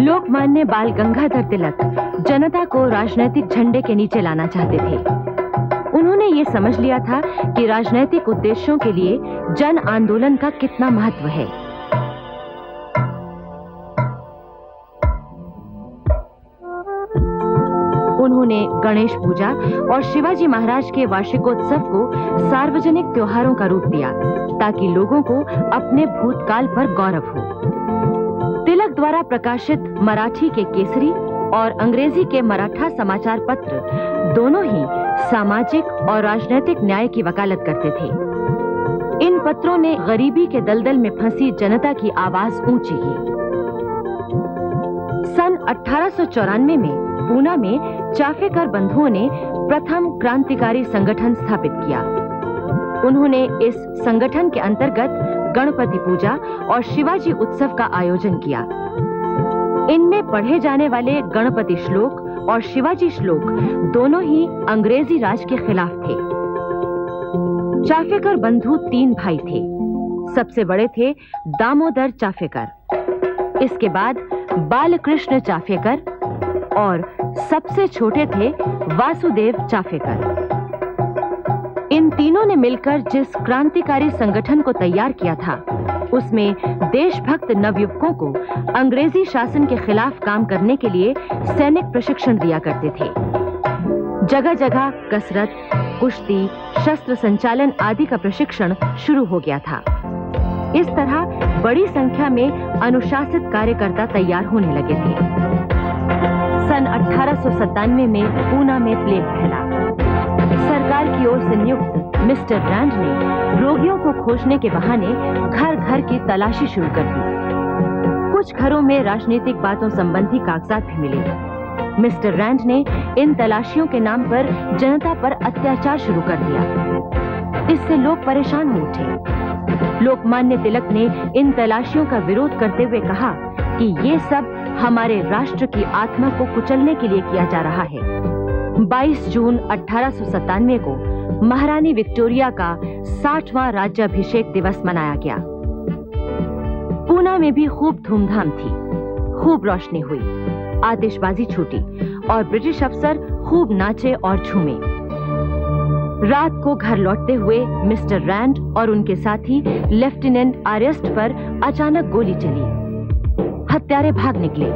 लोकमान्य बाल गंगाधर तिलक जनता को राजनीतिक झंडे के नीचे लाना चाहते थे। उन्होंने ये समझ लिया था कि राजनीतिक उद्देश्यों के लिए जन आंदोलन का कितना महत्व है। उन्होंने गणेश पूजा और शिवाजी महाराज के वार्षिकोत्सव को सार्वजनिक त्योहारों का रूप दिया ताकि लोगों को अपने भूतकाल पर गौरव हो। तिलक द्वारा प्रकाशित मराठी के केसरी और अंग्रेजी के मराठा समाचार पत्र दोनों ही सामाजिक और राजनीतिक न्याय की वकालत करते थे। इन पत्रों ने गरीबी के दलदल में फंसी जनता की आवाज ऊंची की। सन 1894 में पूना में चाफेकर बंधुओं ने प्रथम क्रांतिकारी संगठन स्थापित किया। उन्होंने इस संगठन के अंतर्गत गणपति पूजा और शिवाजी उत्सव का आयोजन किया। इनमें पढ़े जाने वाले गणपति श्लोक और शिवाजी श्लोक दोनों ही अंग्रेजी राज के खिलाफ थे। चाफेकर बंधु 3 भाई थे। सबसे बड़े थे दामोदर चाफेकर, इसके बाद बालकृष्ण चाफेकर और सबसे छोटे थे वासुदेव चाफेकर। इन तीनों ने मिलकर जिस क्रांतिकारी संगठन को तैयार किया था, उसमें देशभक्त नवयुवकों को अंग्रेजी शासन के खिलाफ काम करने के लिए सैनिक प्रशिक्षण दिया करते थे। जगह जगह कसरत, कुश्ती, शस्त्र संचालन आदि का प्रशिक्षण शुरू हो गया था। इस तरह बड़ी संख्या में अनुशासित कार्यकर्ता तैयार होने लगे थे। सन 1897 में पूना में प्लेग फैला। सरकार की ओर से नियुक्त मिस्टर रैंड ने रोगियों को खोजने के बहाने घर घर की तलाशी शुरू कर दी। कुछ घरों में राजनीतिक बातों संबंधी कागजात भी मिले। मिस्टर रैंड ने इन तलाशियों के नाम पर जनता पर अत्याचार शुरू कर दिया। इससे लोग परेशान हो उठे। लोकमान्य तिलक ने इन तलाशियों का विरोध करते हुए कहा कि ये सब हमारे राष्ट्र की आत्मा को कुचलने के लिए किया जा रहा है। 22 जून 1897 को महारानी विक्टोरिया का 60वां राज्याभिषेक दिवस मनाया गया। पूना में भी खूब धूमधाम थी, खूब रोशनी हुई, आतिशबाजी छूटी और ब्रिटिश अफसर खूब नाचे और झूमे। रात को घर लौटते हुए मिस्टर रैंड और उनके साथी लेफ्टिनेंट आर्यस्ट पर अचानक गोली चली। हत्यारे भाग निकले।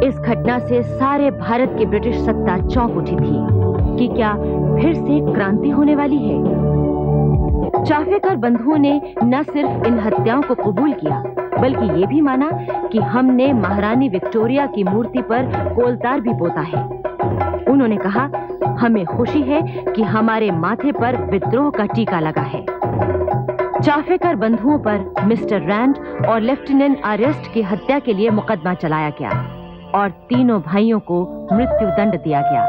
इस घटना से सारे भारत की ब्रिटिश सत्ता चौंक उठी थी कि क्या फिर से क्रांति होने वाली है। चाफेकर बंधुओं ने न सिर्फ इन हत्याओं को कबूल किया, बल्कि ये भी माना कि हमने महारानी विक्टोरिया की मूर्ति पर कोलतार भी पोता है। उन्होंने कहा, हमें खुशी है कि हमारे माथे पर विद्रोह का टीका लगा है। चाफेकर बंधुओं पर मिस्टर रैंड और लेफ्टिनेंट आर्यस्ट की हत्या के लिए मुकदमा चलाया गया और तीनों भाइयों को मृत्यु दंड दिया गया।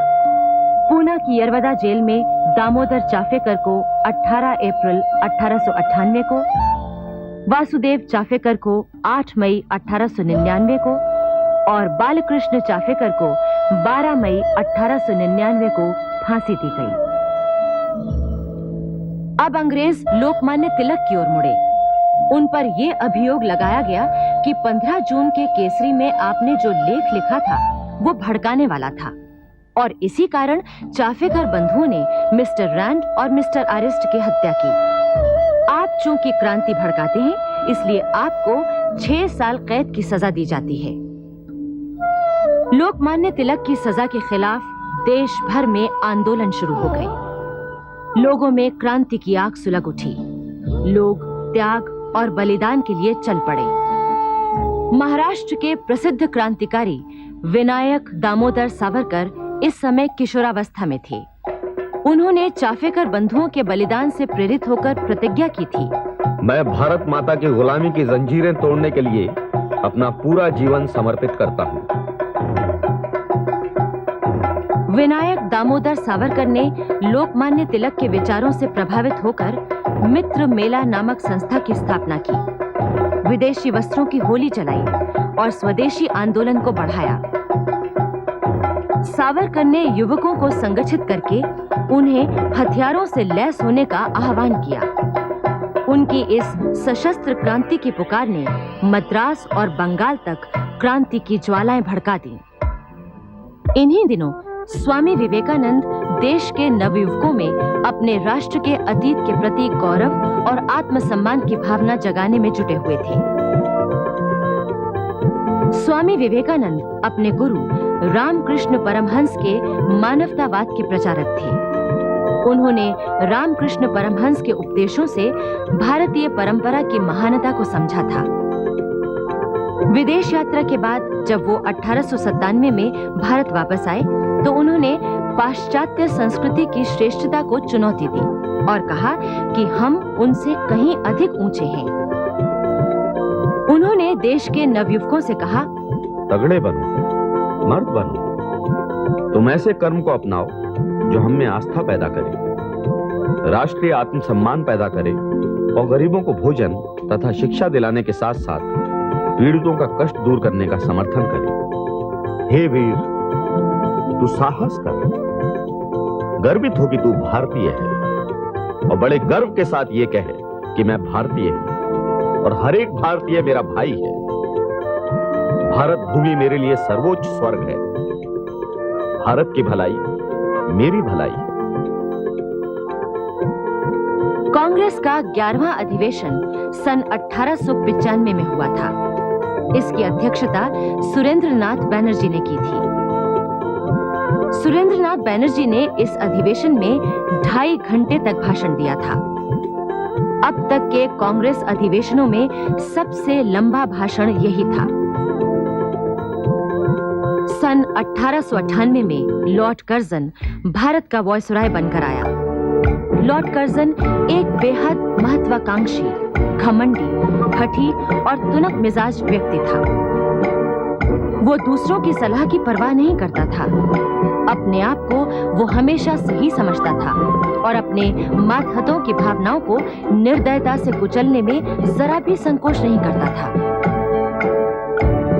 पूना की यरवदा जेल में दामोदर चाफेकर को 18 अप्रैल 1898 को, वासुदेव चाफेकर को 8 मई 1899 को और बालकृष्ण चाफेकर को 12 मई 1899 को फांसी दी गई। अब अंग्रेज लोकमान्य तिलक की ओर मुड़े। उन पर यह अभियोग लगाया गया कि 15 जून के केसरी में आपने जो लेख लिखा था वो भड़काने वाला था और इसी कारण चाफेकर बंधुओं ने मिस्टर रैंड और मिस्टर आर्यस्ट की हत्या की। आप चूंकि क्रांति भड़काते हैं, इसलिए आपको 6 साल कैद की सजा दी जाती है। लोकमान्य तिलक की सजा के खिलाफ देश भर में आंदोलन शुरू हो गए। लोगों में क्रांति की आग सुलग उठी। लोग त्याग और बलिदान के लिए चल पड़े। महाराष्ट्र के प्रसिद्ध क्रांतिकारी विनायक दामोदर सावरकर इस समय किशोरावस्था में थे। उन्होंने चाफेकर बंधुओं के बलिदान से प्रेरित होकर प्रतिज्ञा की थी, मैं भारत माता की गुलामी की जंजीरें तोड़ने के लिए अपना पूरा जीवन समर्पित करता हूँ। विनायक दामोदर सावरकर ने लोकमान्य तिलक के विचारों से प्रभावित होकर मित्र मेला नामक संस्था की स्थापना की, विदेशी वस्त्रों की होली जलाई और स्वदेशी आंदोलन को बढ़ाया। सावरकर ने युवकों को संगठित करके उन्हें हथियारों से लैस होने का आह्वान किया। उनकी इस सशस्त्र क्रांति की पुकार ने मद्रास और बंगाल तक क्रांति की ज्वालाएं भड़का दी। इन्हीं दिनों स्वामी विवेकानंद देश के नवयुवकों में अपने राष्ट्र के अतीत के प्रति गौरव और आत्मसम्मान की भावना जगाने में जुटे हुए थे। स्वामी विवेकानंद अपने गुरु रामकृष्ण परमहंस के मानवतावाद के प्रचारक थे। उन्होंने रामकृष्ण परमहंस के उपदेशों से भारतीय परंपरा की महानता को समझा था। विदेश यात्रा के बाद जब वो 1897 में भारत वापस आए तो उन्होंने पाश्चात्य संस्कृति की श्रेष्ठता को चुनौती दी और कहा कि हम उनसे कहीं अधिक ऊंचे हैं। उन्होंने देश के नवयुवकों से कहा, तगड़े बनो, मर्द बनो, तुम ऐसे कर्म को अपनाओ जो हम में आस्था पैदा करे, राष्ट्रीय आत्मसम्मान पैदा करे और गरीबों को भोजन तथा शिक्षा दिलाने के साथ साथ पीड़ितों का कष्ट दूर करने का समर्थन करे। हे वीर, तू साहस कर, गर्वित हो कि तू भारतीय है और बड़े गर्व के साथ ये कहे कि मैं भारतीय हूं और हर एक भारतीय मेरा भाई है। भारत भूमि मेरे लिए सर्वोच्च स्वर्ग है। भारत की भलाई मेरी भलाई। कांग्रेस का 11वां अधिवेशन सन 1895 में हुआ था। इसकी अध्यक्षता सुरेंद्रनाथ बैनर्जी ने की थी। सुरेंद्रनाथ बैनर्जी ने इस अधिवेशन में 2.5 घंटे तक भाषण दिया था। अब तक के कांग्रेस अधिवेशनों में सबसे लंबा भाषण यही था। सन 1898 में लॉर्ड कर्जन भारत का वॉयसरॉय बनकर आया। लॉर्ड कर्जन एक बेहद महत्वाकांक्षी, घमंडी, हठी और तुनक मिजाज व्यक्ति था। वो दूसरों की सलाह की परवाह नहीं करता था। अपने आप को वो हमेशा सही समझता था और अपने मातहतों की भावनाओं को निर्दयता से कुचलने में जरा भी संकोच नहीं करता था।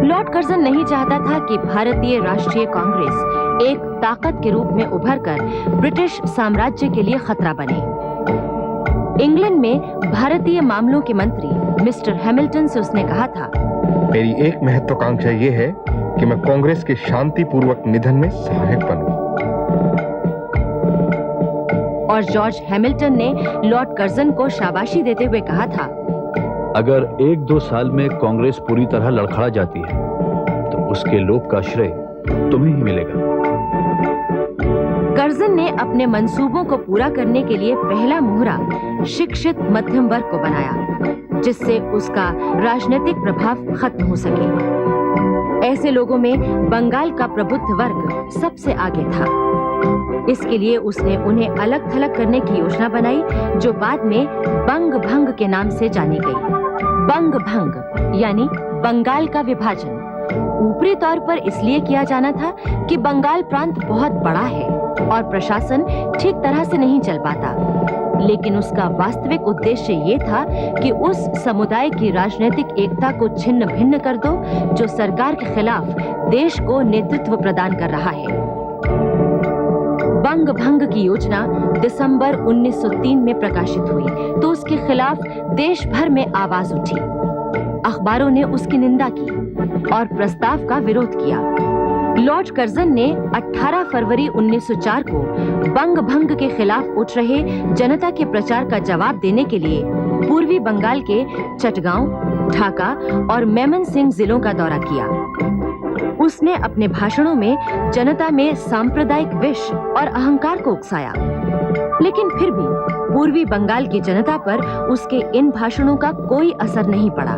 लॉर्ड कर्जन नहीं चाहता था कि भारतीय राष्ट्रीय कांग्रेस एक ताकत के रूप में उभरकर ब्रिटिश साम्राज्य के लिए खतरा बने। इंग्लैंड में भारतीय मामलों के मंत्री मिस्टर हैमिल्टन से उसने कहा था, मेरी एक महत्वाकांक्षा ये है कि मैं कांग्रेस के शांतिपूर्वक निधन में सहायक बनूं। और जॉर्ज हैमिल्टन ने लॉर्ड कर्जन को शाबाशी देते हुए कहा था, अगर 1-2 साल में कांग्रेस पूरी तरह लड़खड़ा जाती है तो उसके लोभ का श्रेय तुम्हें ही मिलेगा। कर्जन ने अपने मंसूबों को पूरा करने के लिए पहला मोहरा शिक्षित मध्यम वर्ग को बनाया, जिससे उसका राजनीतिक प्रभाव खत्म हो सके। ऐसे लोगों में बंगाल का प्रबुद्ध वर्ग सबसे आगे था। इसके लिए उसने उन्हें अलग थलग करने की योजना बनाई, जो बाद में बंग भंग के नाम से जानी गई। बंग भंग यानी बंगाल का विभाजन ऊपरी तौर पर इसलिए किया जाना था कि बंगाल प्रांत बहुत बड़ा है और प्रशासन ठीक तरह से नहीं चल पाता, लेकिन उसका वास्तविक उद्देश्य ये था कि उस समुदाय की राजनीतिक एकता को छिन्न भिन्न कर दो जो सरकार के खिलाफ देश को नेतृत्व प्रदान कर रहा है। बंग भंग की योजना दिसंबर 1903 में प्रकाशित हुई तो उसके खिलाफ देश भर में आवाज उठी। अखबारों ने उसकी निंदा की और प्रस्ताव का विरोध किया। लॉर्ड कर्जन ने 18 फरवरी 1904 को बंग भंग के खिलाफ उठ रहे जनता के प्रचार का जवाब देने के लिए पूर्वी बंगाल के चटगांव, ढाका और मेमनसिंह जिलों का दौरा किया। उसने अपने भाषणों में जनता में सांप्रदायिक विष और अहंकार को उकसाया, लेकिन फिर भी पूर्वी बंगाल की जनता पर उसके इन भाषणों का कोई असर नहीं पड़ा।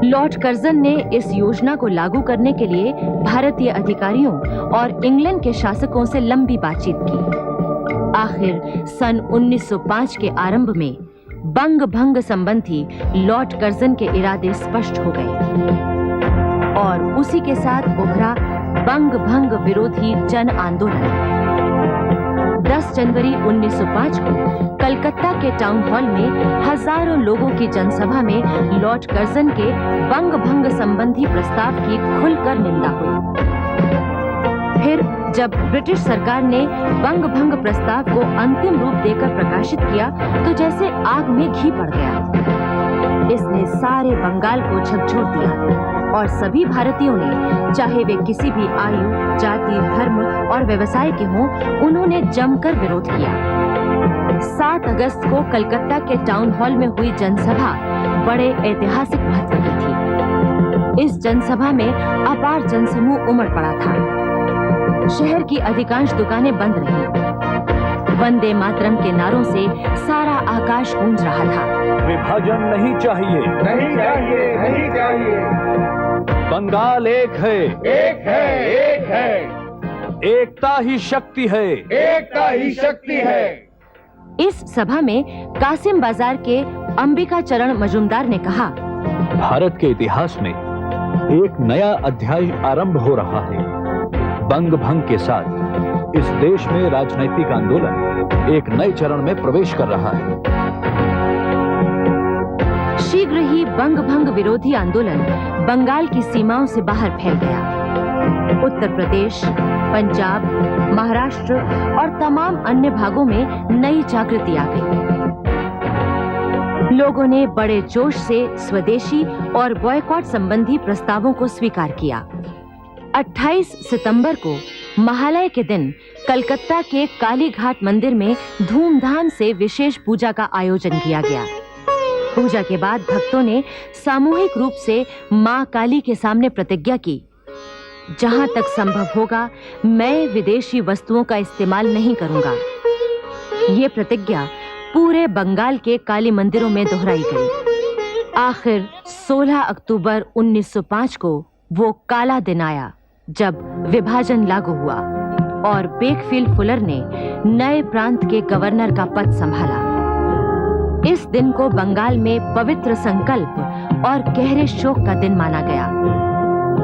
लॉर्ड कर्जन ने इस योजना को लागू करने के लिए भारतीय अधिकारियों और इंग्लैंड के शासकों से लंबी बातचीत की। आखिर सन 1905 के आरंभ में बंग भंग संबंधी लॉर्ड कर्जन के इरादे स्पष्ट हो गए और उसी के साथ उभरा बंग भंग विरोधी जन आंदोलन। 10 जनवरी 1905 को कलकत्ता के टाउन हॉल में हजारों लोगों की जनसभा में लॉर्ड कर्जन के बंग भंग संबंधी प्रस्ताव की खुलकर निंदा हुई। फिर जब ब्रिटिश सरकार ने बंग भंग प्रस्ताव को अंतिम रूप देकर प्रकाशित किया तो जैसे आग में घी पड़ गया। इसने सारे बंगाल को झकझोर दिया। और सभी भारतीयों ने, चाहे वे किसी भी आयु, जाति, धर्म और व्यवसाय के हों, उन्होंने जमकर विरोध किया। 7 अगस्त को कलकत्ता के टाउन हॉल में हुई जनसभा बड़े ऐतिहासिक महत्व की थी। इस जनसभा में अपार जनसमूह उमड़ पड़ा था। शहर की अधिकांश दुकानें बंद रहीं। वंदे मातरम के नारों से सारा आकाश गूंज रहा था। विभाजन नहीं चाहिए, नहीं चाहिए, नहीं चाहिए। बंगाल एक है, एक है, एक है। एकता ही शक्ति है, एकता ही शक्ति है। इस सभा में कासिम बाजार के अंबिका चरण मजुमदार ने कहा, भारत के इतिहास में एक नया अध्याय आरंभ हो रहा है। बंग भंग के साथ इस देश में राजनैतिक आंदोलन एक नए चरण में प्रवेश कर रहा है। शीघ्र ही बंग भंग विरोधी आंदोलन बंगाल की सीमाओं से बाहर फैल गया। उत्तर प्रदेश, पंजाब, महाराष्ट्र और तमाम अन्य भागों में नई जागृति आ गई। लोगों ने बड़े जोश से स्वदेशी और बॉयकॉट संबंधी प्रस्तावों को स्वीकार किया। 28 सितंबर को महालय के दिन कलकत्ता के काली घाट मंदिर में धूमधाम से विशेष पूजा का आयोजन किया गया। पूजा के बाद भक्तों ने सामूहिक रूप से मां काली के सामने प्रतिज्ञा की, जहां तक संभव होगा मैं विदेशी वस्तुओं का इस्तेमाल नहीं करूंगा। ये प्रतिज्ञा पूरे बंगाल के काली मंदिरों में दोहराई गई। आखिर 16 अक्टूबर 1905 को वो काला दिन आया जब विभाजन लागू हुआ और बेकफील्ड फुलर ने नए प्रांत के गवर्नर का पद संभाला। इस दिन को बंगाल में पवित्र संकल्प और गहरे शोक का दिन माना गया।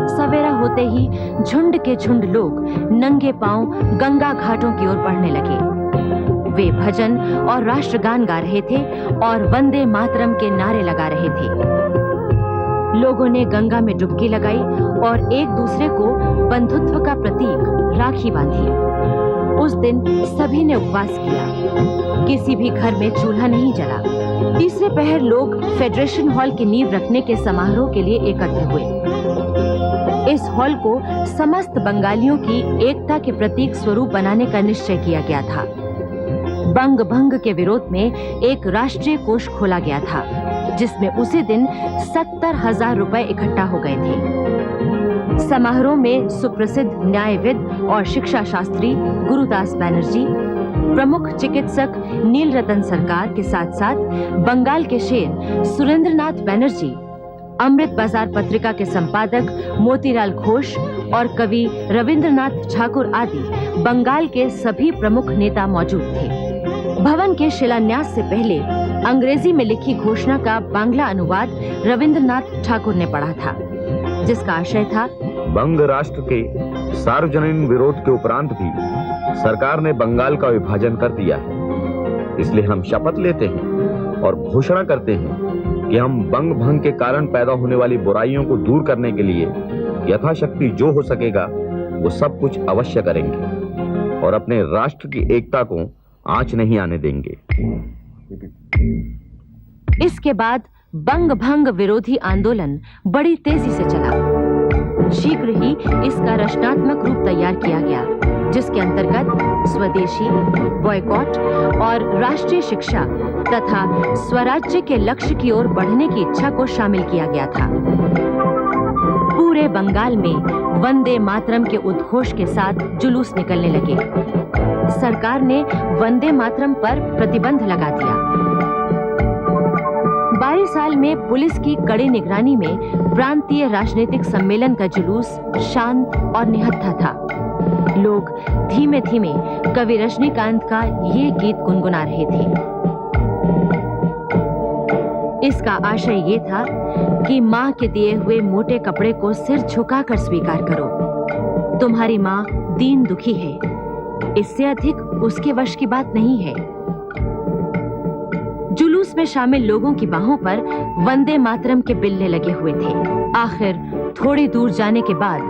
सवेरा होते ही झुंड के झुंड लोग नंगे पांव गंगा घाटों की ओर बढ़ने लगे। वे भजन और राष्ट्रगान गा रहे थे और वंदे मातरम के नारे लगा रहे थे। लोगों ने गंगा में डुबकी लगाई और एक दूसरे को बंधुत्व का प्रतीक राखी बांधी। उस दिन सभी ने उपवास किया। किसी भी घर में चूल्हा नहीं जला। तीसरे पहर लोग फेडरेशन हॉल की नींव रखने के समारोह के लिए एकत्र हुए। इस हॉल को समस्त बंगालियों की एकता के प्रतीक स्वरूप बनाने का निश्चय किया गया था। बंग भंग के विरोध में एक राष्ट्रीय कोष खोला गया था, जिसमें उसी दिन 70,000 रुपए इकट्ठा हो गए थे। समारोह में सुप्रसिद्ध न्यायविद और शिक्षा शास्त्री गुरुदास बैनर्जी, प्रमुख चिकित्सक नीलरतन सरकार के साथ साथ बंगाल के शेर सुरेंद्रनाथ बैनर्जी, अमृत बाजार पत्रिका के संपादक मोतीलाल घोष और कवि रविंद्रनाथ ठाकुर आदि बंगाल के सभी प्रमुख नेता मौजूद थे। भवन के शिलान्यास से पहले अंग्रेजी में लिखी घोषणा का बांग्ला अनुवाद रविंद्रनाथ ठाकुर ने पढ़ा था, जिसका आशय था, बंग राष्ट्र के सार्वजनिक विरोध के उपरांत भी सरकार ने बंगाल का विभाजन कर दिया है। इसलिए हम शपथ लेते हैं और घोषणा करते हैं कि हम बंग भंग के कारण पैदा होने वाली बुराइयों को दूर करने के लिए यथाशक्ति जो हो सकेगा वो सब कुछ अवश्य करेंगे और अपने राष्ट्र की एकता को आंच नहीं आने देंगे। इसके बाद बंग भंग विरोधी आंदोलन बड़ी तेजी से चला। शीघ्र ही इसका रचनात्मक रूप तैयार किया गया, जिसके अंतर्गत स्वदेशी, बॉयकॉट और राष्ट्रीय शिक्षा तथा स्वराज्य के लक्ष्य की ओर बढ़ने की इच्छा को शामिल किया गया था। पूरे बंगाल में वंदे मातरम के उद्घोष के साथ जुलूस निकलने लगे। सरकार ने वंदे मातरम पर प्रतिबंध लगा दिया। 22 साल में पुलिस की कड़ी निगरानी में प्रांतीय राजनीतिक सम्मेलन का जुलूस शांत और निहत्था था। लोग धीमे धीमे कवि रजनीकांत का ये गीत गुनगुना रहे थे। इसका आशय ये था कि माँ के दिए हुए मोटे कपड़े को सिर झुकाकर स्वीकार करो। तुम्हारी माँ दीन दुखी है, इससे अधिक उसके वश की बात नहीं है। जुलूस में शामिल लोगों की बाहों पर वंदे मातरम के बिल्ले लगे हुए थे। आखिर थोड़ी दूर जाने के बाद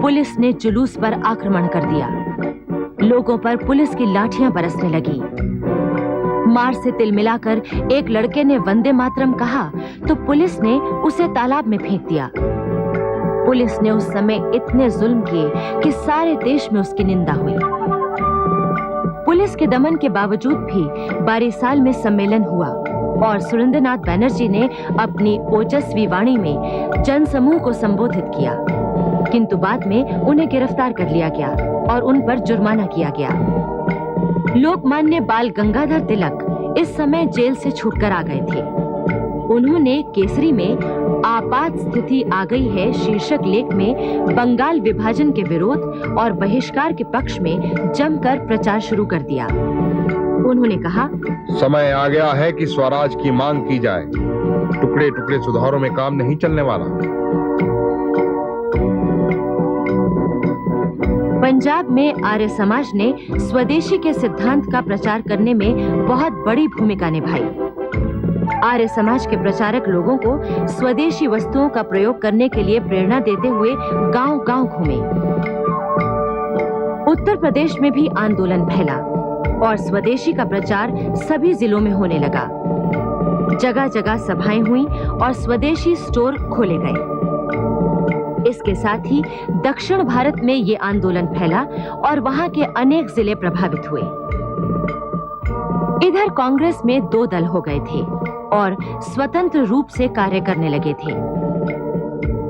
पुलिस ने जुलूस पर आक्रमण कर दिया। लोगों पर पुलिस की लाठियां बरसने लगी। मार से तिलमिलाकर एक लड़के ने वंदे मातरम कहा तो पुलिस ने उसे तालाब में फेंक दिया। पुलिस ने उस समय इतने जुल्म किए कि सारे देश में उसकी निंदा हुई। पुलिस के दमन के बावजूद भी बारीसाल में सम्मेलन हुआ और सुरेंद्रनाथ बैनर्जी ने अपनी ओजस्वी वाणी में जनसमूह को संबोधित किया, किंतु बाद में उन्हें गिरफ्तार कर लिया गया और उन पर जुर्माना किया गया। लोकमान्य बाल गंगाधर तिलक इस समय जेल से छूटकर आ गए थे। उन्होंने केसरी में आपात स्थिति आ गई है शीर्षक लेख में बंगाल विभाजन के विरोध और बहिष्कार के पक्ष में जमकर प्रचार शुरू कर दिया। उन्होंने कहा, समय आ गया है कि स्वराज की मांग की जाए। टुकड़े टुकड़े सुधारों में काम नहीं चलने वाला। पंजाब में आर्य समाज ने स्वदेशी के सिद्धांत का प्रचार करने में बहुत बड़ी भूमिका निभाई। आर्य समाज के प्रचारक लोगों को स्वदेशी वस्तुओं का प्रयोग करने के लिए प्रेरणा देते हुए गांव-गांव घूमे। उत्तर प्रदेश में भी आंदोलन फैला और स्वदेशी का प्रचार सभी जिलों में होने लगा। जगह जगह सभाएं हुई और स्वदेशी स्टोर खोले गए। इसके साथ ही दक्षिण भारत में ये आंदोलन फैला और वहां के अनेक जिले प्रभावित हुए। इधर कांग्रेस में दो दल हो गए थे और स्वतंत्र रूप से कार्य करने लगे थे।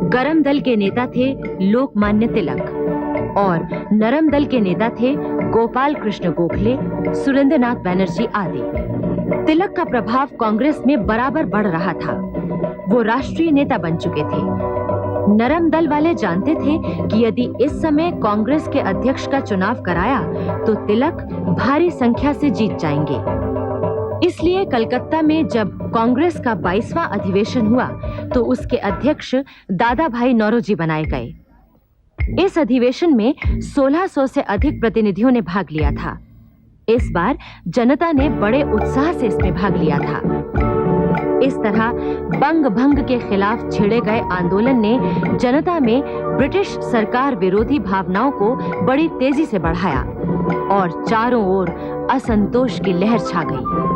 गरम दल के नेता थे लोकमान्य तिलक और नरम दल के नेता थे गोपाल कृष्ण गोखले, सुरेंद्रनाथ बैनर्जी आदि। तिलक का प्रभाव कांग्रेस में बराबर बढ़ रहा था। वो राष्ट्रीय नेता बन चुके थे। नरम दल वाले जानते थे कि यदि इस समय कांग्रेस के अध्यक्ष का चुनाव कराया तो तिलक भारी संख्या से जीत जाएंगे। इसलिए कलकत्ता में जब कांग्रेस का 22वां अधिवेशन हुआ तो उसके अध्यक्ष दादा भाई नौरोजी बनाए गए। इस अधिवेशन में 1600 से अधिक प्रतिनिधियों ने भाग लिया था। इस बार जनता ने बड़े उत्साह से इसमें भाग लिया था। इस तरह बंग भंग के खिलाफ छेड़े गए आंदोलन ने जनता में ब्रिटिश सरकार विरोधी भावनाओं को बड़ी तेजी से बढ़ाया और चारों ओर असंतोष की लहर छा गई।